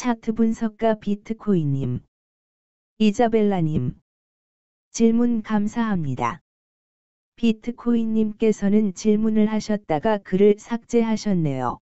차트 분석가 비트코인님, 이자벨라님, 질문 감사합니다. 비트코인님께서는 질문을 하셨다가 글을 삭제하셨네요.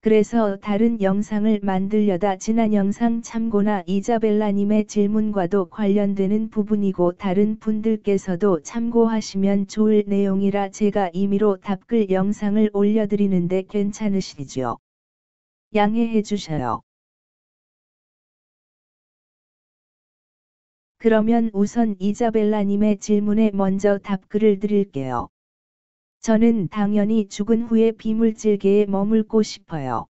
그래서 다른 영상을 만들려다 지난 영상 참고나 이자벨라님의 질문과도 관련되는 부분이고 다른 분들께서도 참고하시면 좋을 내용이라 제가 임의로 답글 영상을 올려드리는데 괜찮으시죠? 양해해 주셔요. 그러면 우선 이자벨라님의 질문에 먼저 답글을 드릴게요. 저는 당연히 죽은 후에 비물질계에 머물고 싶어요.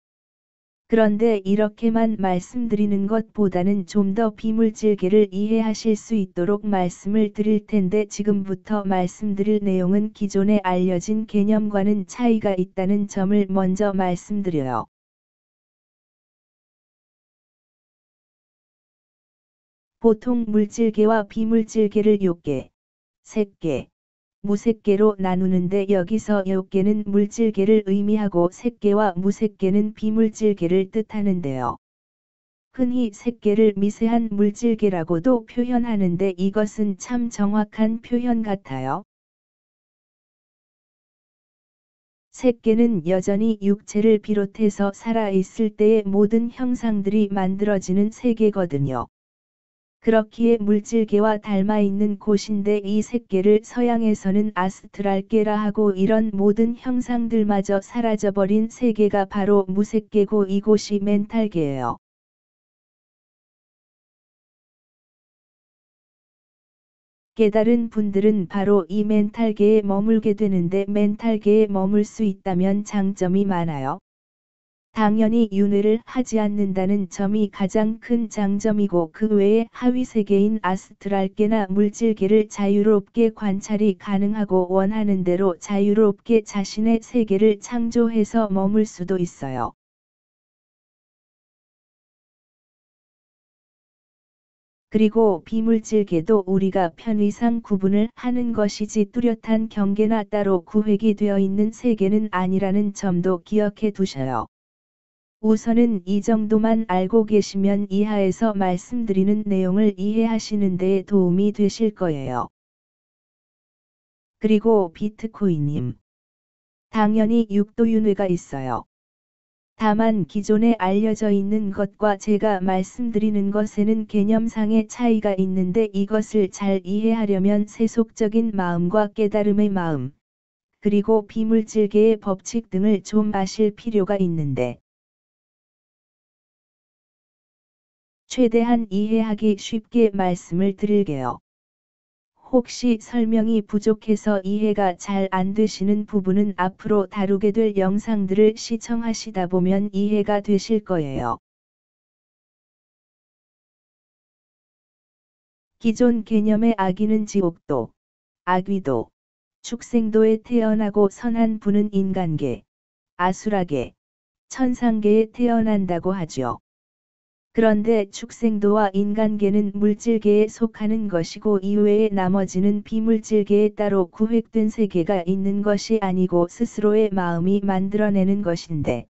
그런데 이렇게만 말씀드리는 것보다는 좀 더 비물질계를 이해하실 수 있도록 말씀을 드릴 텐데 지금부터 말씀드릴 내용은 기존에 알려진 개념과는 차이가 있다는 점을 먼저 말씀드려요. 보통 물질계와 비물질계를 요계, 색계, 무색계로 나누는데 여기서 요계는 물질계를 의미하고 색계와 무색계는 비물질계를 뜻하는데요. 흔히 색계를 미세한 물질계라고도 표현하는데 이것은 참 정확한 표현 같아요. 색계는 여전히 육체를 비롯해서 살아있을 때의 모든 형상들이 만들어지는 세계거든요. 그렇기에 물질계와 닮아있는 곳인데 이 색계를 서양에서는 아스트랄계라 하고 이런 모든 형상들마저 사라져버린 세계가 바로 무색계고 이곳이 멘탈계예요. 깨달은 분들은 바로 이 멘탈계에 머물게 되는데 멘탈계에 머물 수 있다면 장점이 많아요. 당연히 윤회를 하지 않는다는 점이 가장 큰 장점이고 그 외에 하위 세계인 아스트랄계나 물질계를 자유롭게 관찰이 가능하고 원하는 대로 자유롭게 자신의 세계를 창조해서 머물 수도 있어요. 그리고 비물질계도 우리가 편의상 구분을 하는 것이지 뚜렷한 경계나 따로 구획이 되어 있는 세계는 아니라는 점도 기억해 두셔요. 우선은 이 정도만 알고 계시면 이하에서 말씀드리는 내용을 이해하시는 데 도움이 되실 거예요. 그리고 비트코인님. 당연히 육도윤회가 있어요. 다만 기존에 알려져 있는 것과 제가 말씀드리는 것에는 개념상의 차이가 있는데 이것을 잘 이해하려면 세속적인 마음과 깨달음의 마음, 그리고 비물질계의 법칙 등을 좀 아실 필요가 있는데 최대한 이해하기 쉽게 말씀을 드릴게요. 혹시 설명이 부족해서 이해가 잘 안 되시는 부분은 앞으로 다루게 될 영상들을 시청하시다 보면 이해가 되실 거예요. 기존 개념의 악인은 지옥도, 악귀도, 축생도에 태어나고 선한 분은 인간계, 아수라계, 천상계에 태어난다고 하죠. 그런데 축생도와 인간계는 물질계에 속하는 것이고 이외에 나머지는 비물질계에 따로 구획된 세계가 있는 것이 아니고 스스로의 마음이 만들어내는 것인데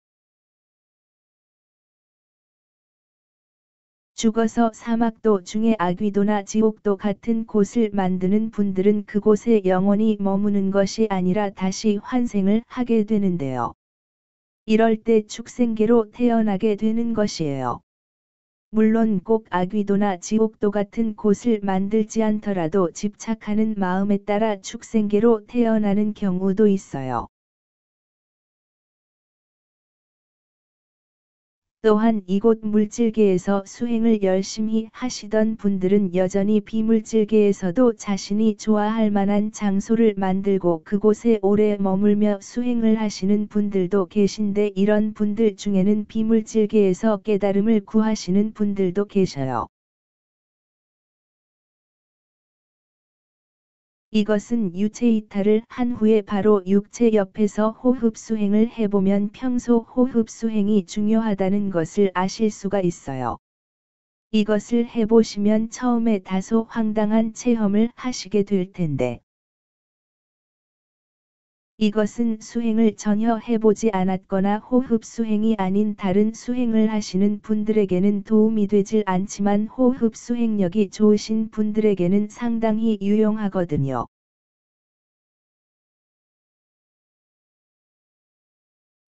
죽어서 사막도 중에 악귀도나 지옥도 같은 곳을 만드는 분들은 그곳에 영원히 머무는 것이 아니라 다시 환생을 하게 되는데요. 이럴 때 축생계로 태어나게 되는 것이에요. 물론 꼭 악귀도나 지옥도 같은 곳을 만들지 않더라도 집착하는 마음에 따라 축생계로 태어나는 경우도 있어요. 또한 이곳 물질계에서 수행을 열심히 하시던 분들은 여전히 비물질계에서도 자신이 좋아할 만한 장소를 만들고 그곳에 오래 머물며 수행을 하시는 분들도 계신데 이런 분들 중에는 비물질계에서 깨달음을 구하시는 분들도 계셔요. 이것은 유체 이탈을 한 후에 바로 육체 옆에서 호흡 수행을 해보면 평소 호흡 수행이 중요하다는 것을 아실 수가 있어요. 이것을 해보시면 처음에 다소 황당한 체험을 하시게 될 텐데 이것은 수행을 전혀 해보지 않았거나 호흡 수행이 아닌 다른 수행을 하시는 분들에게는 도움이 되질 않지만 호흡 수행력이 좋으신 분들에게는 상당히 유용하거든요.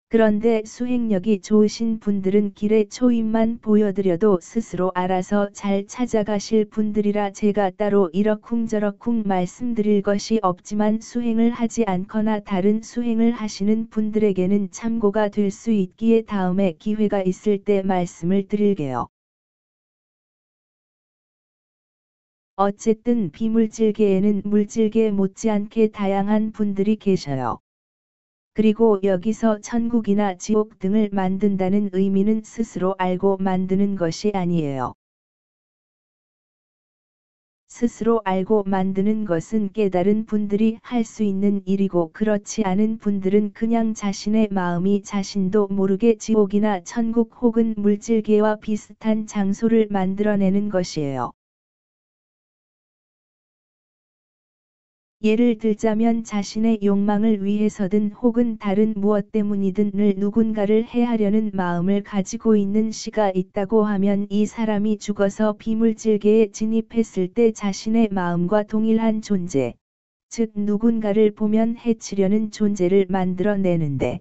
그런데 수행력이 좋으신 분들은 길에 초입만 보여드려도 스스로 알아서 잘 찾아가실 분들이라 제가 따로 이러쿵저러쿵 말씀드릴 것이 없지만 수행을 하지 않거나 다른 수행을 하시는 분들에게는 참고가 될 수 있기에 다음에 기회가 있을 때 말씀을 드릴게요. 어쨌든 비물질계에는 물질계 못지않게 다양한 분들이 계셔요. 그리고 여기서 천국이나 지옥 등을 만든다는 의미는 스스로 알고 만드는 것이 아니에요. 스스로 알고 만드는 것은 깨달은 분들이 할 수 있는 일이고 그렇지 않은 분들은 그냥 자신의 마음이 자신도 모르게 지옥이나 천국 혹은 물질계와 비슷한 장소를 만들어내는 것이에요. 예를 들자면 자신의 욕망을 위해서든 혹은 다른 무엇 때문이든 늘 누군가를 해하려는 마음을 가지고 있는 시가 있다고 하면 이 사람이 죽어서 비물질계에 진입했을 때 자신의 마음과 동일한 존재, 즉 누군가를 보면 해치려는 존재를 만들어내는데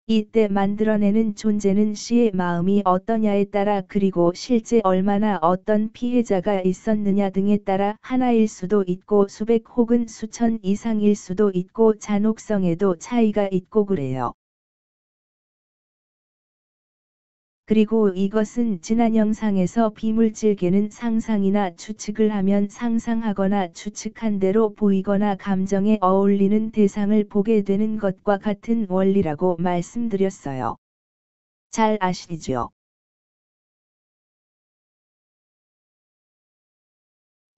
이때 만들어내는 존재는 시의 마음이 어떠냐에 따라 그리고 실제 얼마나 어떤 피해자가 있었느냐 등에 따라 하나일 수도 있고 수백 혹은 수천 이상일 수도 있고 잔혹성에도 차이가 있고 그래요. 그리고 이것은 지난 영상에서 비물질계는 상상이나 추측을 하면 상상하거나 추측한 대로 보이거나 감정에 어울리는 대상을 보게 되는 것과 같은 원리라고 말씀드렸어요. 잘 아시죠?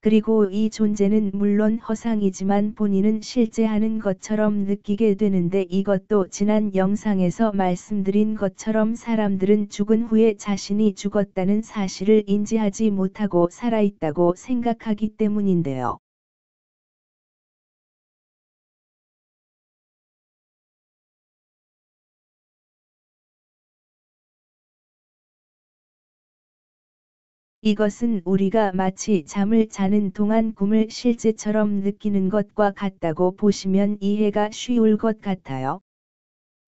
그리고 이 존재는 물론 허상이지만 본인은 실제 하는 것처럼 느끼게 되는데 이것도 지난 영상에서 말씀드린 것처럼 사람들은 죽은 후에 자신이 죽었다는 사실을 인지하지 못하고 살아있다고 생각하기 때문인데요. 이것은 우리가 마치 잠을 자는 동안 꿈을 실제처럼 느끼는 것과 같다고 보시면 이해가 쉬울 것 같아요.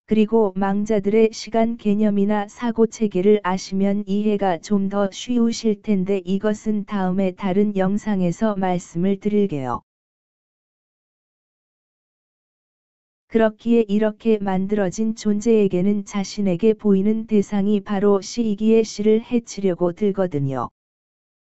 그리고 망자들의 시간 개념이나 사고 체계를 아시면 이해가 좀 더 쉬우실 텐데 이것은 다음에 다른 영상에서 말씀을 드릴게요. 그렇기에 이렇게 만들어진 존재에게는 자신에게 보이는 대상이 바로 시이기에 시를 해치려고 들거든요.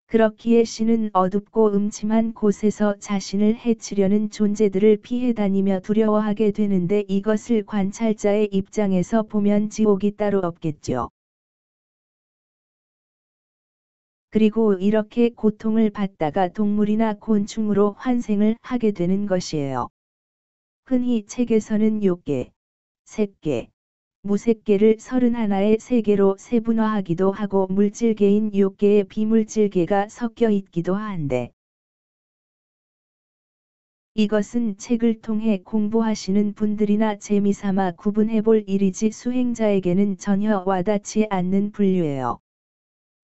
그렇기에 시는 어둡고 음침한 곳에서 자신을 해치려는 존재들을 피해 다니며 두려워하게 되는데 이것을 관찰자의 입장에서 보면 지옥이 따로 없겠죠. 그리고 이렇게 고통을 받다가 동물이나 곤충으로 환생을 하게 되는 것이에요. 흔히 책에서는 욕계, 색계, 무색계를 31의 세계로 세분화하기도 하고 물질계인 욕계에 비물질계가 섞여 있기도 한데 이것은 책을 통해 공부하시는 분들이나 재미삼아 구분해볼 일이지 수행자에게는 전혀 와닿지 않는 분류예요.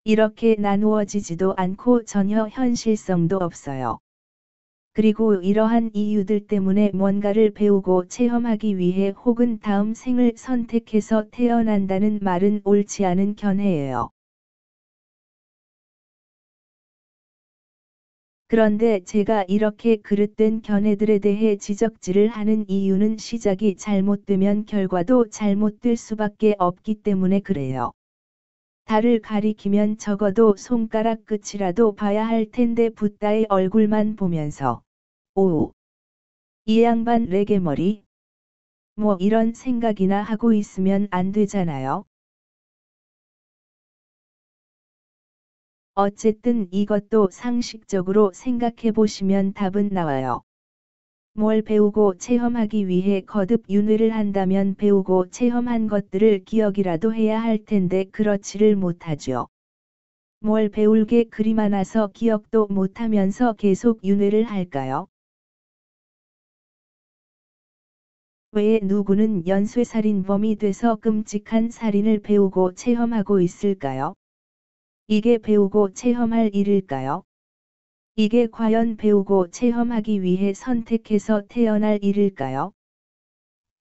이렇게 나누어지지도 않고 전혀 현실성도 없어요. 그리고 이러한 이유들 때문에 뭔가를 배우고 체험하기 위해 혹은 다음 생을 선택해서 태어난다는 말은 옳지 않은 견해예요. 그런데 제가 이렇게 그릇된 견해들에 대해 지적질을 하는 이유는 시작이 잘못되면 결과도 잘못될 수밖에 없기 때문에 그래요. 달을 가리키면 적어도 손가락 끝이라도 봐야 할 텐데 붓다의 얼굴만 보면서 오, 이 양반 레게머리? 뭐 이런 생각이나 하고 있으면 안 되잖아요. 어쨌든 이것도 상식적으로 생각해 보시면 답은 나와요. 뭘 배우고 체험하기 위해 거듭 윤회를 한다면 배우고 체험한 것들을 기억이라도 해야 할 텐데 그렇지를 못하죠. 뭘 배울 게 그리 많아서 기억도 못하면서 계속 윤회를 할까요? 왜 누구는 연쇄살인범이 돼서 끔찍한 살인을 배우고 체험하고 있을까요? 이게 배우고 체험할 일일까요? 이게 과연 배우고 체험하기 위해 선택해서 태어날 일일까요?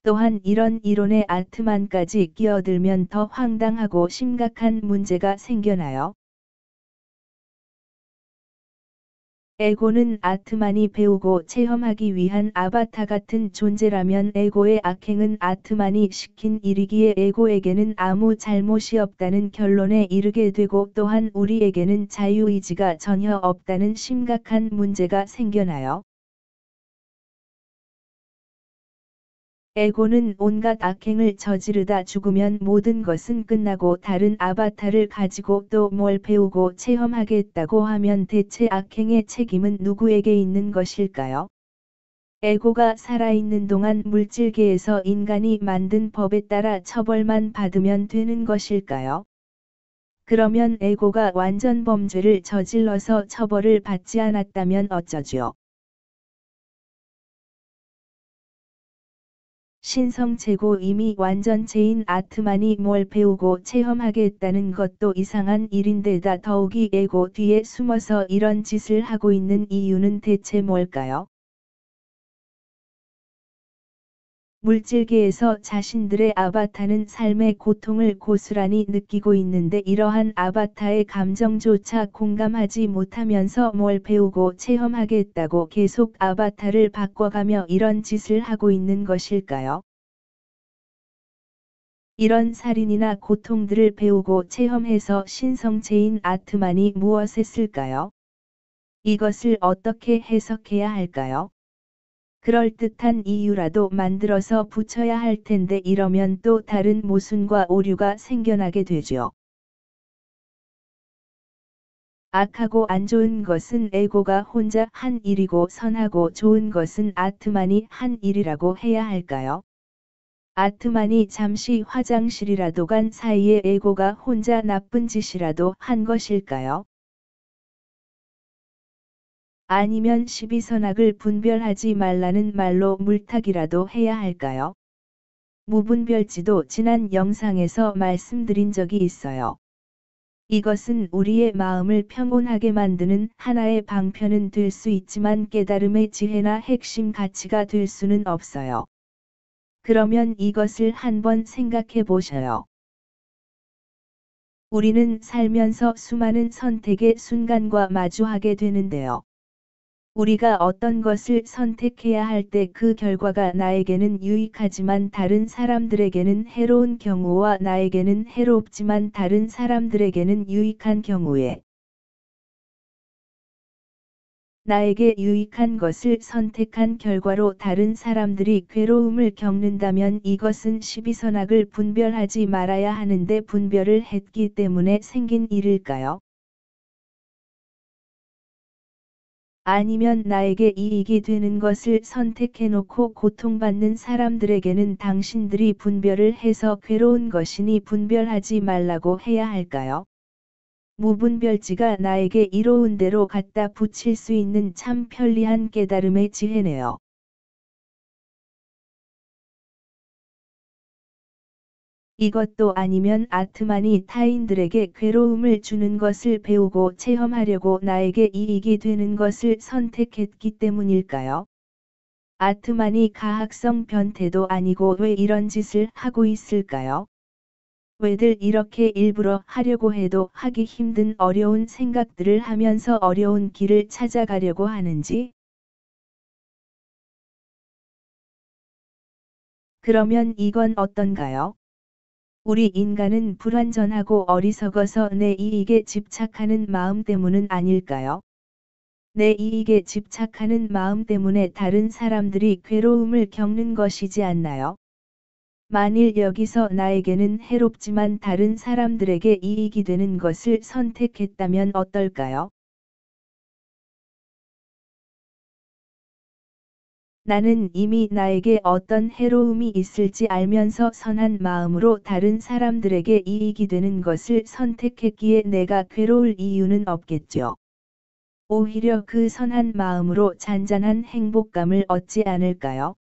또한 이런 이론에 아트만까지 끼어들면 더 황당하고 심각한 문제가 생겨나요. 에고는 아트만이 배우고 체험하기 위한 아바타 같은 존재라면 에고의 악행은 아트만이 시킨 일이기에 에고에게는 아무 잘못이 없다는 결론에 이르게 되고 또한 우리에게는 자유의지가 전혀 없다는 심각한 문제가 생겨나요. 에고는 온갖 악행을 저지르다 죽으면 모든 것은 끝나고 다른 아바타를 가지고 또 뭘 배우고 체험하겠다고 하면 대체 악행의 책임은 누구에게 있는 것일까요? 에고가 살아있는 동안 물질계에서 인간이 만든 법에 따라 처벌만 받으면 되는 것일까요? 그러면 에고가 완전 범죄를 저질러서 처벌을 받지 않았다면 어쩌죠? 신성체고 이미 완전체인 아트만이 뭘 배우고 체험하겠다는 것도 이상한 일인데다 더욱이 에고 뒤에 숨어서 이런 짓을 하고 있는 이유는 대체 뭘까요? 물질계에서 자신들의 아바타는 삶의 고통을 고스란히 느끼고 있는데 이러한 아바타의 감정조차 공감하지 못하면서 뭘 배우고 체험하겠다고 계속 아바타를 바꿔가며 이런 짓을 하고 있는 것일까요? 이런 살인이나 고통들을 배우고 체험해서 신성체인 아트만이 무엇했을까요? 이것을 어떻게 해석해야 할까요? 그럴듯한 이유라도 만들어서 붙여야 할 텐데 이러면 또 다른 모순과 오류가 생겨나게 되죠. 악하고 안 좋은 것은 에고가 혼자 한 일이고 선하고 좋은 것은 아트만이 한 일이라고 해야 할까요? 아트만이 잠시 화장실이라도 간 사이에 에고가 혼자 나쁜 짓이라도 한 것일까요? 아니면 시비선악을 분별하지 말라는 말로 물타기라도 해야 할까요? 무분별지도 지난 영상에서 말씀드린 적이 있어요. 이것은 우리의 마음을 평온하게 만드는 하나의 방편은 될 수 있지만 깨달음의 지혜나 핵심 가치가 될 수는 없어요. 그러면 이것을 한번 생각해 보셔요. 우리는 살면서 수많은 선택의 순간과 마주하게 되는데요. 우리가 어떤 것을 선택해야 할 때 그 결과가 나에게는 유익하지만 다른 사람들에게는 해로운 경우와 나에게는 해롭지만 다른 사람들에게는 유익한 경우에 나에게 유익한 것을 선택한 결과로 다른 사람들이 괴로움을 겪는다면 이것은 시비선악을 분별하지 말아야 하는데 분별을 했기 때문에 생긴 일일까요? 아니면 나에게 이익이 되는 것을 선택해놓고 고통받는 사람들에게는 당신들이 분별을 해서 괴로운 것이니 분별하지 말라고 해야 할까요? 무분별지가 나에게 이로운 대로 갖다 붙일 수 있는 참 편리한 깨달음의 지혜네요. 이것도 아니면 아트만이 타인들에게 괴로움을 주는 것을 배우고 체험하려고 나에게 이익이 되는 것을 선택했기 때문일까요? 아트만이 가학성 변태도 아니고 왜 이런 짓을 하고 있을까요? 왜들 이렇게 일부러 하려고 해도 하기 힘든 어려운 생각들을 하면서 어려운 길을 찾아가려고 하는지? 그러면 이건 어떤가요? 우리 인간은 불완전하고 어리석어서 내 이익에 집착하는 마음 때문은 아닐까요? 내 이익에 집착하는 마음 때문에 다른 사람들이 괴로움을 겪는 것이지 않나요? 만일 여기서 나에게는 해롭지만 다른 사람들에게 이익이 되는 것을 선택했다면 어떨까요? 나는 이미 나에게 어떤 해로움이 있을지 알면서 선한 마음으로 다른 사람들에게 이익이 되는 것을 선택했기에 내가 괴로울 이유는 없겠죠. 오히려 그 선한 마음으로 잔잔한 행복감을 얻지 않을까요?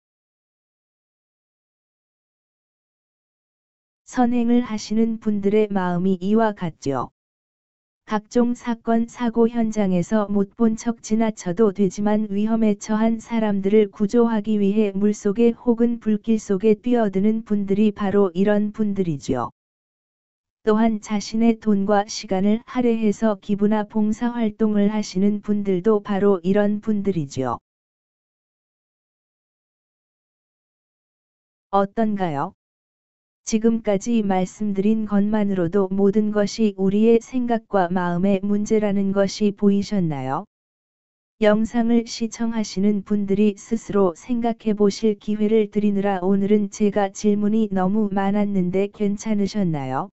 선행을 하시는 분들의 마음이 이와 같죠. 각종 사건 사고 현장에서 못 본 척 지나쳐도 되지만 위험에 처한 사람들을 구조하기 위해 물속에 혹은 불길 속에 뛰어드는 분들이 바로 이런 분들이죠. 또한 자신의 돈과 시간을 할애해서 기부나 봉사활동을 하시는 분들도 바로 이런 분들이죠. 어떤가요? 지금까지 말씀드린 것만으로도 모든 것이 우리의 생각과 마음의 문제라는 것이 보이셨나요? 영상을 시청하시는 분들이 스스로 생각해 보실 기회를 드리느라 오늘은 제가 질문이 너무 많았는데 괜찮으셨나요?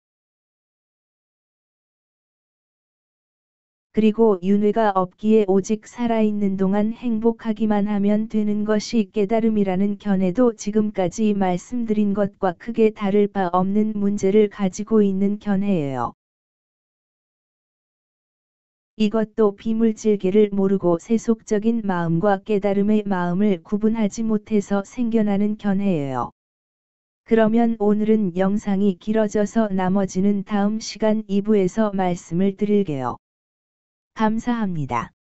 그리고 윤회가 없기에 오직 살아있는 동안 행복하기만 하면 되는 것이 깨달음이라는 견해도 지금까지 말씀드린 것과 크게 다를 바 없는 문제를 가지고 있는 견해예요. 이것도 비물질계를 모르고 세속적인 마음과 깨달음의 마음을 구분하지 못해서 생겨나는 견해예요. 그러면 오늘은 영상이 길어져서 나머지는 다음 시간 2부에서 말씀을 드릴게요. 감사합니다.